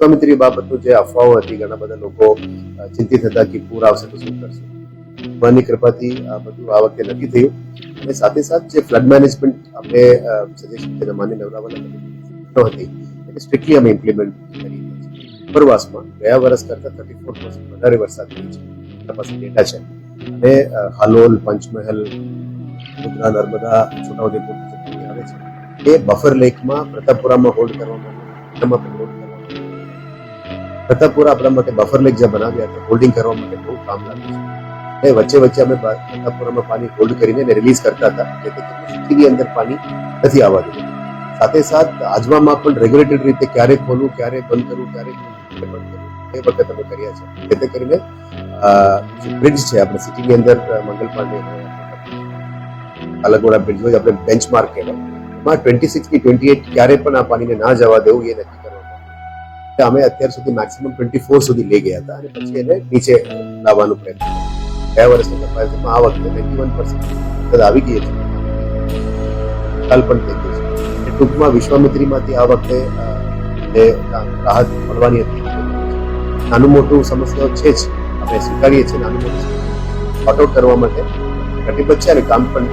વિશ્વામિત્રી બાબતનું જે અફવાઓ હતી, ઘણા બધા લોકો ચિંતિત હતા કે પૂર આવશે તો શું કરશે. ભગવાનની કૃપાથી આ બધું આ વખતે નથી થયું. અને સાથે સાથ જે ફ્લડ મેનેજમેન્ટ આપણે સજેશન જેના માન્ય નવરાવાલા હતી એટલે સ્ટ્રિક્ટલી અમે ઇમ્પ્લિમેન્ટ કરી છે. ઉપરવાસમાં ગયા વર્ષ કરતાં 34% વધારે વરસાદ થયો છે, આપણા પાસે ડેટા છે. અને હાલોલ, પંચમહાલ, ગોધરા, નર્મદા, છોટાઉદેપુર આવે છે એ બફર લેકમાં પ્રતાપપુરામાં હોલ્ડ કરવામાં પ્રતાપપુરા આપણા માટે બફર લેક જે બનાવ્યા હતા હોલ્ડિંગ કરવા માટે બહુ કામ લાગ્યું છે. વચ્ચે વચ્ચે અમે પ્રતાપપુરામાં પાણી હોલ્ડ કરીને રિલીઝ કરતા હતા, જેથી સિટીની અંદર પાણી નથી આવવા દેતું. સાથે સાથ આજવામાં પણ રેગ્યુલેટેડ રીતે ક્યારે ખોલવું, ક્યારે બંધ કરવું, ક્યારે બંધ કરવું એ વખત અમે કર્યા છે. જેથી કરીને જે બ્રિજ છે આપણે સિટીની અંદર મંગલ પાંડે અલગોડા બ્રિજ હોય આપણે બેન્ચમાર્ક કહેવાય, એમાં 26 થી 28 ક્યારે પણ આ પાણીને ના જવા દેવું એ નક્કી કરવામાં અમે અત્યાર સુધી મેક્સિમમ 24 સુધી લઈ ગયા હતા અને પછી એને નીચે લાવવાનું પ્રયત્ન ગયા વર્ષની કમ્પેરિઝનમાં આ વખતે 91% આવી ગઈ છે, કાલ પણ થઈ ગઈ છે. ટૂંકમાં વિશ્વામિત્રીમાંથી આ વખતે જે રાહત મળવાની હતી, નાનું મોટું સમસ્યાઓ છે જ, આપણે સ્વીકારીએ છીએ નાનું મોટું સોર્ટ આઉટ કરવા માટે કટિબદ્ધ છે અને કામ પણ